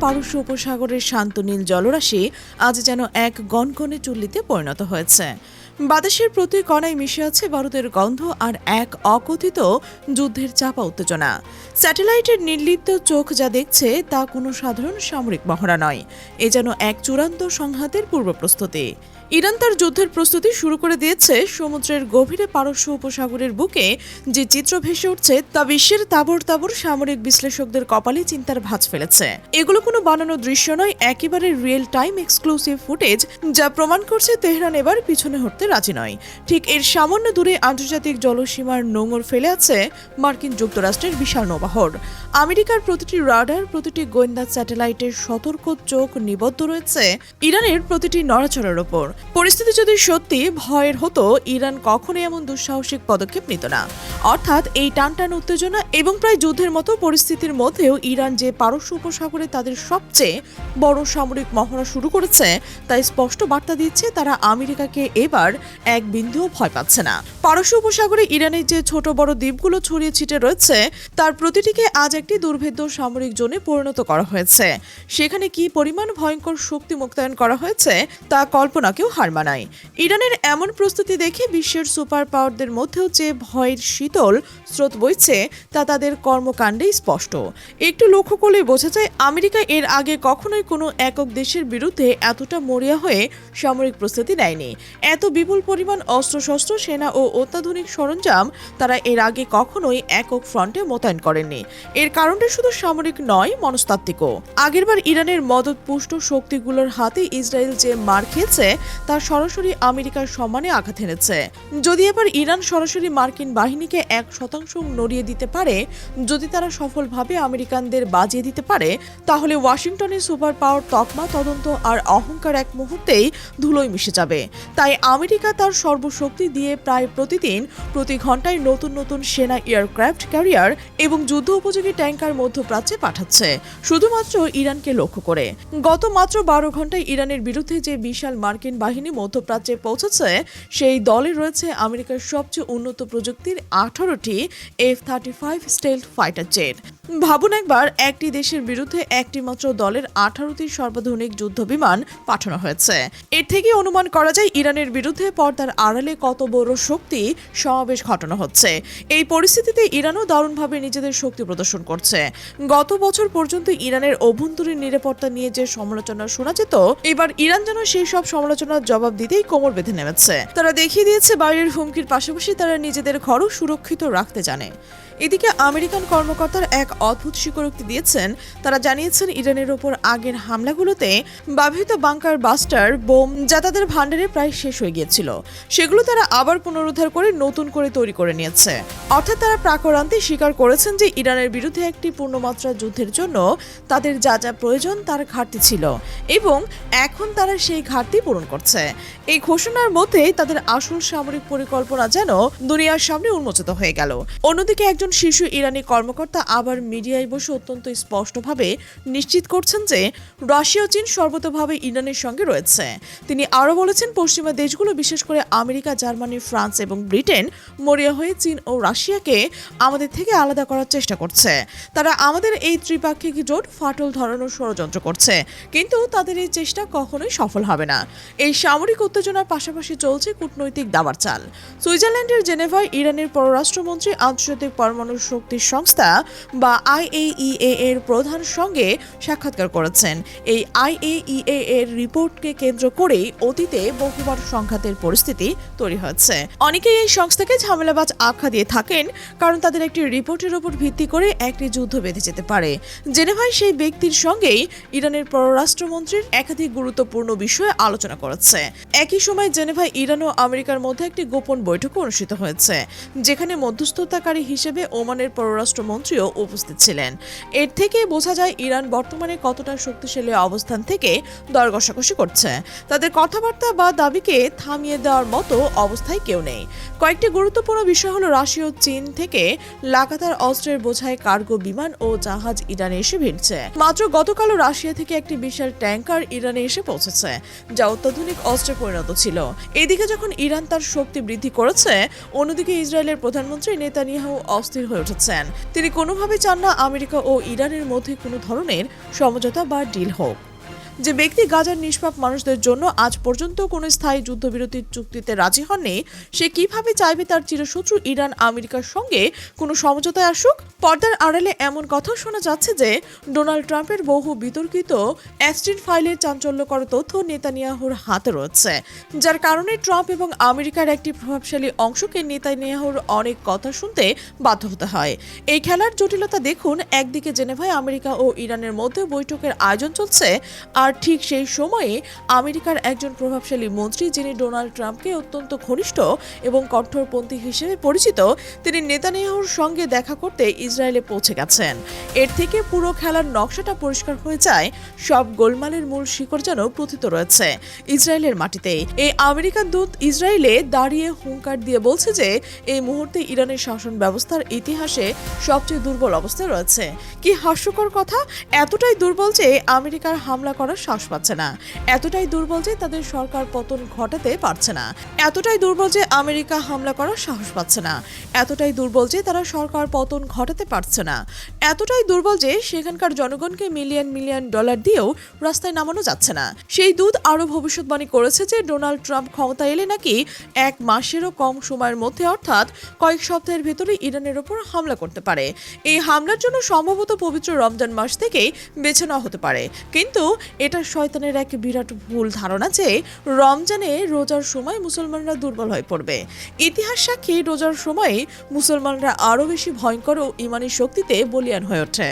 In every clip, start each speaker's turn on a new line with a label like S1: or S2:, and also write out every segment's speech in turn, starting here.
S1: পারস্য উপসাগরের শান্ত নীল জলরাশি আজ যেন এক গনগনে চুল্লিতে পরিণত হয়েছে। বাতাসের প্রতি কণায় মিশে আছে বারুদের গন্ধ আর এক অকথিত যুদ্ধের চাপা উত্তেজনা। স্যাটেলাইটের নির্লিপ্ত চোখ যা দেখছে তা কোনো সাধারণ সামরিক মহড়া নয়, এ যেন এক চূড়ান্ত সংঘাতের পূর্ব প্রস্তুতি। ইরান তার যুদ্ধের প্রস্তুতি শুরু করে দিয়েছে। সমুদ্রের গভীরে পারস্য উপসাগরের বুকে যে চিত্র ভেসে উঠছে তা বিশ্বের তাবড় তাবড় সামরিক বিশ্লেষকদের কপালে চিন্তার ভাঁজ ফেলেছে। এগুলো কোনো বানানো দৃশ্য নয়, একেবারে রিয়েল টাইম এক্সক্লুসিভ ফুটেজ যা প্রমাণ করছে তেহরান এবার পিছনে হটতে রাজি নয়। ঠিক এর সামান্য দূরে আন্তর্জাতিক জলসীমার নোঙর ফেলে আছে মার্কিন যুক্তরাষ্ট্রের বিশাল নৌবহর। আমেরিকার প্রতিটি রাডার, প্রতিটি গোয়েন্দা স্যাটেলাইটের সতর্ক চোখ নিবদ্ধ রয়েছে ইরানের প্রতিটি নড়াচড়ার ওপর। পরিস্থিতি যদি সত্যি ভয়ের হতো, ইরান কখনোই এমন দুঃসাহসিক পদক্ষেপ নিত না। অর্থাৎ এই টানটান উত্তেজনা এবং প্রায় যুদ্ধের মতো পরিস্থিতির মধ্যেও ইরান যে পারস্য উপসাগরে তাদের সবচেয়ে বড় সামরিক মহড়া শুরু করেছে তাই স্পষ্ট বার্তা দিচ্ছে তারা আমেরিকাকে এবার এক বিন্দুও ভয় পাচ্ছে না। পারস্য উপসাগরে ইরানের যে ছোট বড় দ্বীপগুলো ছড়িয়ে ছিটে রয়েছে তার প্রতিটিকে আজ একটি দুর্ভেদ্য সামরিক জোনে পরিণত করা হয়েছে। সেখানে কি পরিমাণ ভয়ঙ্কর শক্তি মোতায়েন করা হয়েছে তা কল্পনাকেও হার মানায়। ইরানের এমন প্রস্তুতি দেখে বিশ্বের সুপার পাওয়ারদের মধ্যেও যে ভয়ের শীতল স্রোত বইছে তা তাদের কর্মকাণ্ডেই স্পষ্ট। একটু লক্ষ্য করলে বোঝা যায় আমেরিকা এর আগে কখনোই কোনো একক দেশের বিরুদ্ধে এতটা মরিয়া হয়ে সামরিক প্রস্তুতি নেয়নি। এত বিপুল পরিমাণ অস্ত্রশস্ত্র, সেনা ও অত্যাধুনিক সরঞ্জাম তারা এর আগে কখনোই একক ফ্রন্টে মোতায়েন করেননি। এর কারণটা শুধু সামরিক নয়, মনস্তাত্ত্বিকও। আগেরবার ইরানের মদতপুষ্ট শক্তিগুলোর হাতে ইসরায়েল যে মার খেয়েছে তা সরাসরি আমেরিকার সম্মানে আঘাত এনেছে। যদি এবার ইরান সরাসরি মার্কিন বাহিনীকে 1% নড়িয়ে দিতে পারে, যদি তারা সফলভাবে আমেরিকানদের বাজিয়ে দিতে পারে, তাহলে ওয়াশিংটনের সুপার পাওয়ার তকমা, তদন্ত আর অহংকার এক মুহূর্তেই ধুলোয় মিশে যাবে। তাই আমেরিকা তার সর্বশক্তি দিয়ে প্রায় প্রতিদিন প্রতি ঘন্টায় নতুন নতুন সেনা এয়ারক্রাফট ক্যারিয়ার এবং যুদ্ধ উপযোগী ট্যাঙ্কার মধ্যপ্রাচ্যে পাঠাচ্ছে, শুধুমাত্র ইরানকে লক্ষ্য করে। গত মাত্র 12 ঘন্টায় ইরানের বিরুদ্ধে যে বিশাল মার্কিন বাহিনী মধ্যপ্রাচ্যে পৌঁছেছে সেই দলে রয়েছে আমেরিকার সবচেয়ে উন্নত প্রযুক্তির 18টি F-35 স্টেলথ ফাইটার জেট। ভাবুন একবার, একটি দেশের বিরুদ্ধে একটি মাত্র দলের 18টি সর্বাধুনিক যুদ্ধ বিমান পাঠানো হয়েছে। এর থেকে অনুমান করা যায় ইরানের বিরুদ্ধে পর্দার আড়ালে কত বড় শক্তি সমাবেশ ঘটানো হচ্ছে। এই পরিস্থিতিতে ইরানও দারুণভাবে নিজেদের শক্তি প্রদর্শন করছে। গত বছর পর্যন্ত ইরানের অভ্যন্তরীণ নিরাপত্তা নিয়ে যে সমালোচনা শোনা যেত, এবার ইরান যেন সেই সব সমালোচনার জবাব দিতেই কোমর বেঁধে নেমেছে। তারা দেখিয়ে দিয়েছে বাইরের হুমকির পাশাপাশি তারা নিজেদের ঘরও সুরক্ষিত রাখতে জানে। এদিকে আমেরিকান কর্মকর্তারা এক অদ্ভুত স্বীকারোক্তি দিয়েছেন। তারা জানিয়েছেন ইরানের ওপর আগের হামলাগুলোতে ব্যবহৃত বাংকার বাস্টার বোম যা তাদের ভান্ডারে প্রায় শেষ হয়ে গিয়েছিল, সেগুলো তারা আবার পুনরুদ্ধার করে নতুন করে তৈরি করে নিয়েছে। অর্থাৎ তারা প্রাকরান্তে স্বীকার করেছেন যে ইরানের বিরুদ্ধে একটি পূর্ণমাত্রা যুদ্ধের জন্য তাদের যা যা প্রয়োজন তার ঘাটতি ছিল এবং এখন তারা সেই ঘাটতি পূরণ করছে। এই ঘোষণার মধ্যেই তাদের আসল সামরিক পরিকল্পনা যেন দুনিয়ার সামনে উন্মোচিত হয়ে গেল। অন্যদিকে একজন শীর্ষ ইরানি কর্মকর্তা আবার মিডিয়ায় বসে অত্যন্ত স্পষ্টভাবে নিশ্চিত করছেন যে রাশিয়া ও চীন সর্বতোভাবে ইরানের সঙ্গে রয়েছে। তিনি আরও বলেছেন, পশ্চিমা দেশগুলো বিশেষ করে আমেরিকা, জার্মানি, ফ্রান্স এবং ব্রিটেন মরিয়া হয়ে চীন ও রাশিয়াকে আমাদের থেকে আলাদা করার চেষ্টা করছে। তারা আমাদের এই ত্রিপাক্ষিক জোট ফাটল ধরানোর ষড়যন্ত্র করছে, কিন্তু তাদের এই চেষ্টা কখনোই সফল হবে না। এই সামরিক উত্তেজনার পাশাপাশি চলছে কূটনৈতিক দাবার চাল। সুইজারল্যান্ডের জেনেভায় ইরানের পররাষ্ট্রমন্ত্রী আন্তর্জাতিক পরমাণু শক্তি সংস্থা বা IAEA এর প্রধানের সঙ্গে সাক্ষাৎকার করেছেন। এই IAEA এর রিপোর্টকে কেন্দ্র করেই অতীতে বহুবার সংঘাতের পরিস্থিতি তৈরি হয়েছে। অনেকেই এই সংস্থাকে ঝামেলাবাজ আখ্যা দিয়ে থাকেন, কারণ তাদের একটি রিপোর্টের উপর ভিত্তি করে একটি যুদ্ধ বেঁধে যেতে পারে। জেনেভায় সেই ব্যক্তির সঙ্গেই ইরানের পররাষ্ট্রমন্ত্রীর একাধিক গুরুত্বপূর্ণ বিষয়ে আলোচনা করেছে। একই সময় জেনেভায় ইরান ও আমেরিকার মধ্যে একটি গোপন বৈঠক অনুষ্ঠিত হয়েছে, যেখানে মধ্যস্থতাকারী হিসেবে ওমানের পররাষ্ট্রমন্ত্রীও উপস্থিত ছিলেন। এর থেকে বোঝা যায় ইরান বর্তমানে কতটা শক্তিশালী অবস্থান থেকে দর কষাকষি করছে। তাদের কথাবার্তা বা দাবিকে থামিয়ে দেওয়ার মতো অবস্থায় কেউ নেই। কয়েকটি গুরুত্বপূর্ণ বিষয় হলো রাশিয়া ও চীন থেকে লাগাতার অস্ত্রের বোঝাই কার্গো বিমান ও জাহাজ ইরানে এসে ভিড়ছে। মাত্র গতকালও রাশিয়া থেকে একটি বিশাল ট্যাঙ্কার ইরানে এসে পৌঁছেছে, যা অত্যাধুনিক অস্ত্রে পরিণত ছিল। এদিকে যখন ইরান তার শক্তি বৃদ্ধি করেছে, অন্যদিকে ইসরায়েলের প্রধানমন্ত্রী নেতানিয়াহু অস্ত্র অস্থির হয়ে উঠেছেন। তিনি কোনোভাবেই চান না আমেরিকা ও ইরানের মধ্যে কোনো ধরনের সমঝোতা বা ডিল হোক। যে ব্যক্তি গাজার নিষ্পাপ মানুষদের জন্য আজ পর্যন্ত কোনো স্থায়ী যুদ্ধবিরতির চুক্তিতে রাজি হননি, সে কিভাবে চাইবে তার চিরশত্রু ইরান আমেরিকার সঙ্গে কোনো সমঝোতায় আসুক? পর্দার আড়ালে এমন কথা শোনা যাচ্ছে যে ডোনাল্ড ট্রাম্পের বহু বিতর্কিত অ্যাপস্টিন ফাইলের চাঞ্চল্যকর তথ্য নেতানিয়াহুর হাতে রয়েছে, যার কারণে ট্রাম্প এবং আমেরিকার একটি প্রভাবশালী অংশকে নেতানিয়াহুর অনেক কথা শুনতে বাধ্য হতে হয়। এই খেলার জটিলতা দেখুন। একদিকে জেনেভায় আমেরিকা ও ইরানের মধ্যে বৈঠকের আয়োজন চলছে, আর ঠিক সেই সময়ে আমেরিকার একজন প্রভাবশালী মন্ত্রী, যিনি ডোনাল্ড ট্রাম্পকে অত্যন্ত ঘনিষ্ঠ এবং কঠোরপন্থী হিসেবে পরিচিত, তিনি নেতানিয়াহুর সঙ্গে দেখা করতে ইসরায়েলে পৌঁছে গেছেন। এর থেকে পুরো খেলার নকশাটা পরিষ্কার হয়ে যায়। সব গোলমালের মূল শিকড় যেন প্রথিত রয়েছে ইসরায়েলের মাটিতে। এই আমেরিকান দূত ইসরায়েলে দাঁড়িয়ে হুঙ্কার দিয়ে বলছে যে এই মুহূর্তে ইরানের শাসন ব্যবস্থার ইতিহাসে সবচেয়ে দুর্বল অবস্থায় রয়েছে। কি হাস্যকর কথা! এতটাই দুর্বল যে আমেরিকার হামলা করার সাহস পাচ্ছে না, এতটাই দুর্বল যে তাদের সরকার পতন ঘটাতে পারছে না, এতটাই দুর্বল যে আমেরিকা হামলা করার সাহস পাচ্ছে না, এতটাই দুর্বল যে তারা সরকার পতন ঘটাতে পারছে না, এতটাই দুর্বল যে সেখানকার জনগণকে মিলিয়ন মিলিয়ন ডলার দিয়েও রাস্তায় নামানো যাচ্ছে না। সেই দূত আরও ভবিষ্যৎবাণী করেছে যে ডোনাল্ড ট্রাম্প ক্ষমতা এলে নাকি 1 মাসেরও কম সময়ের মধ্যে, অর্থাৎ কয়েক সপ্তাহের ভেতরে ইরানের ওপর হামলা করতে পারে। এই হামলার জন্য সম্ভবত পবিত্র রমজান মাস থেকেই বেছে নেওয়া হতে পারে। কিন্তু এটা শয়তানের এক বিরাট ভুল ধারণা যে রমজানে রোজার সময় মুসলমানরা দুর্বল হয়ে পড়বে। ইতিহাস সাক্ষী, রোজার সময়ে মুসলমানরা আরও বেশি ভয়ঙ্কর ও ইমানি শক্তিতে বলীয়ান হয়ে ওঠে।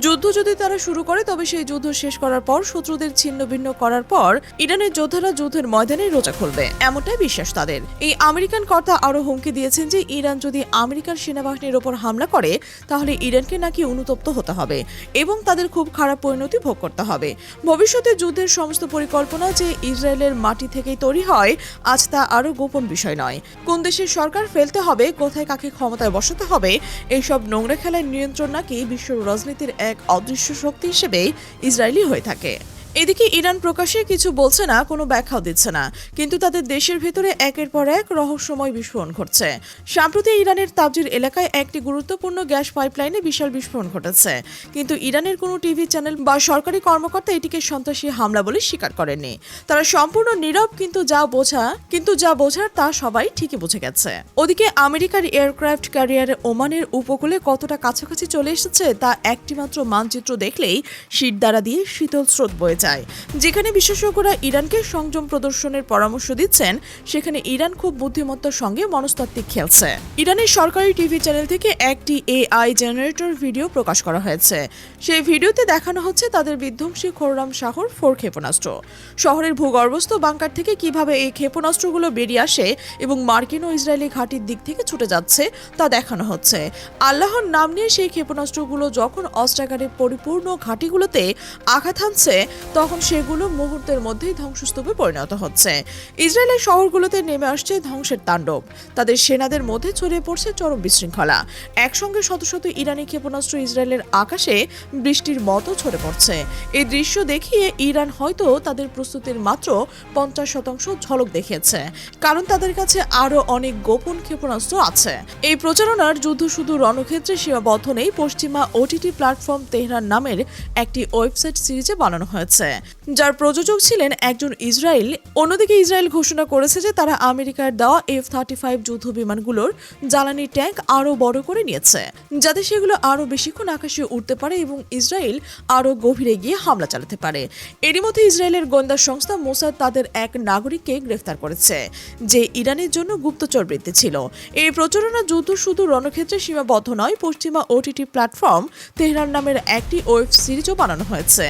S1: যুদ্ধ যদি তারা শুরু করে, তবে সেই যুদ্ধ শেষ করার পর, শত্রুদের ছিন্ন ভিন্ন করার পর ইরানের যোদ্ধারা যুদ্ধের ময়দানে রোজা খুলবে, এমনটাই বিশ্বাস তাদের। এই আমেরিকান কর্তা আরও হুমকি দিয়েছেন যে ইরান যদি আমেরিকার সেনাবাহিনীর ওপর হামলা করে, তাহলে ইরানকে নাকি অনুতপ্ত হতে হবে এবং তাদের খুব খারাপ পরিণতি ভোগ করতে হবে। ভবিষ্যতে যুদ্ধের সমস্ত পরিকল্পনা যে ইসরায়েলের মাটি থেকেই তৈরি হয়, আজ তা আরও গোপন বিষয় নয়। কোন দেশের সরকার ফেলতে হবে, কোথায় কাকে ক্ষমতায় বসাতে হবে, এইসব নোংরা খেলার নিয়ন্ত্রণ নাকি বিশ্ব রাজনীতির এক অদৃশ্য শক্তি হিসেবে ইসরায়েলি হয়ে থাকে। এদিকে ইরান প্রকাশ্যে কিছু বলছে না, কোনো ব্যাখ্যাও দিচ্ছে না, কিন্তু তাদের দেশের ভেতরে একের পর এক রহস্যময় বিস্ফোরণ ঘটছে। সম্প্রতি ইরানের তাবজির এলাকায় একটি গুরুত্বপূর্ণ গ্যাস পাইপলাইনে বিশাল বিস্ফোরণ ঘটেছে, কিন্তু ইরানের কোনো টিভি চ্যানেল বা সরকারি কর্মকর্তা এটিকে সন্ত্রাসী হামলা বলে স্বীকার করেননি। তারা সম্পূর্ণ নীরব, কিন্তু যা বোঝার তা সবাই ঠিকই বুঝে গেছে। ওদিকে আমেরিকার এয়ারক্রাফট ক্যারিয়ার ওমানের উপকূলে কতটা কাছাকাছি চলে এসেছে তা একটিমাত্র মানচিত্র দেখলেই শীত দ্বারা দিয়ে শীতল স্রোত বয়ে যায়। যেখানে বিশেষজ্ঞরা ইরানকে সংযম প্রদর্শনের পরামর্শ দিচ্ছেন, সেখানে ইরান খুব বুদ্ধিমত্তার সঙ্গে মনস্তাত্ত্বিক খেলছে। ইরানের সরকারি টিভি চ্যানেল থেকে একটি AI জেনারেটর ভিডিও প্রকাশ করা হয়েছে। সেই ভিডিওতে দেখানো হচ্ছে তাদের বিধ্বংসী খোররাম শাহর 4 ক্ষেপণাস্ত্র। শহরের ভূগর্ভস্থ বাংকার থেকে কিভাবে এই ক্ষেপণাস্ত্রগুলো বেরিয়ে আসে এবং মার্কিন ও ইসরায়েলি ঘাঁটির দিক থেকে ছুটে যাচ্ছে তা দেখানো হচ্ছে। আল্লাহর নাম নিয়ে সেই ক্ষেপণাস্ত্রগুলো যখন অস্ত্রাগারে পরিপূর্ণ ঘাঁটিগুলোতে আঘাত হানছে, তখন সেগুলো মুহূর্তের মধ্যেই ধ্বংসস্তূপে পরিণত হচ্ছে। ইসরায়েলের শহরগুলোতে নেমে আসছে ধ্বংসের তাণ্ডব। তাদের সেনাদের মধ্যে ছড়িয়ে পড়ছে চরম বিশৃঙ্খলা। একসঙ্গে শত শত ইরানি ক্ষেপণাস্ত্র ইসরায়েলের আকাশে বৃষ্টির মতো ছড়ে পড়ছে। এই দৃশ্য দেখিয়ে ইরান হয়তো তাদের প্রস্তুতির মাত্র 50% ঝলক দেখিয়েছে, কারণ তাদের কাছে আরও অনেক গোপন ক্ষেপণাস্ত্র আছে। এই প্রচারণার যুদ্ধ শুধু রণক্ষেত্রে সীমাবদ্ধ নেই। পশ্চিমা OTT প্ল্যাটফর্ম তেহরান নামের একটি ওয়েবসাইট সিরিজে বানানো হয়েছে, যার প্রযোজক ছিলেন একজন ইসরায়েল। অন্যদিকে ইসরায়েল ঘোষণা করেছে যে তারা আমেরিকার দেওয়া F-35 যুদ্ধ বিমানগুলোর জ্বালানি ট্যাঙ্ক আরও বড় করে নিয়েছে, যাতে সেগুলো আরও বেশিক্ষণ আকাশে উঠতে পারে এবং ইসরায়েল আরও গভীরে গিয়ে হামলা চালাতে পারে। এরই মধ্যে ইসরায়েলের গোয়েন্দা সংস্থা মোসাদ তাদের এক নাগরিককে গ্রেফতার করেছে, যে ইরানের জন্য গুপ্তচর বৃত্তি ছিল। এই প্রচারণা যুদ্ধ শুধু রণক্ষেত্রে সীমাবদ্ধ নয়। পশ্চিমা OTT প্ল্যাটফর্ম তেহরান নামের একটি ওয়েব সিরিজও বানানো হয়েছে,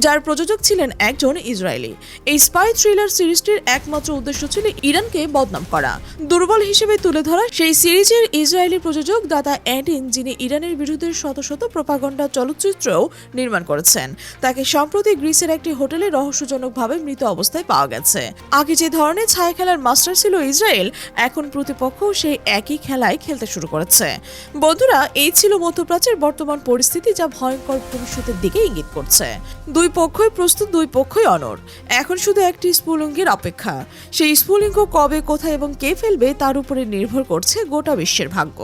S1: যার প্রযোজক ছিলেন একজন ইসরায়েলি। এই স্পাই থ্রিলার সিরিজটির একমাত্র উদ্দেশ্য ছিল ইরানকে বদনাম করা, দুর্বল হিসেবে তুলে ধরা। সেই সিরিজের ইসরায়েলি প্রযোজক দাদা এডিন, যিনি ইরানের বিরুদ্ধে শত শত প্রোপাগান্ডা চলচ্চিত্রও নির্মাণ করেছেন, তাকে সম্প্রতি গ্রিসের একটি হোটেলে রহস্যজনকভাবে মৃত অবস্থায় পাওয়া গেছে। আগে যে ধরনের ছায়া খেলার মাস্টার ছিল ইসরায়েল, এখন প্রতিপক্ষ সেই একই খেলায় খেলতে শুরু করেছে। বন্ধুরা, এই ছিল মধ্যপ্রাচ্যের বর্তমান পরিস্থিতি, যা ভয়ঙ্কর ভবিষ্যতের দিকে ইঙ্গিত করছে। দুই পক্ষই প্রস্তুত, দুই পক্ষই অনড়। এখন শুধু একটি স্ফুলিঙ্গের অপেক্ষা। সেই স্ফুলিঙ্গ কবে, কোথায় এবং কে ফেলবে তার উপরে নির্ভর করছে গোটা বিশ্বের ভাগ্য।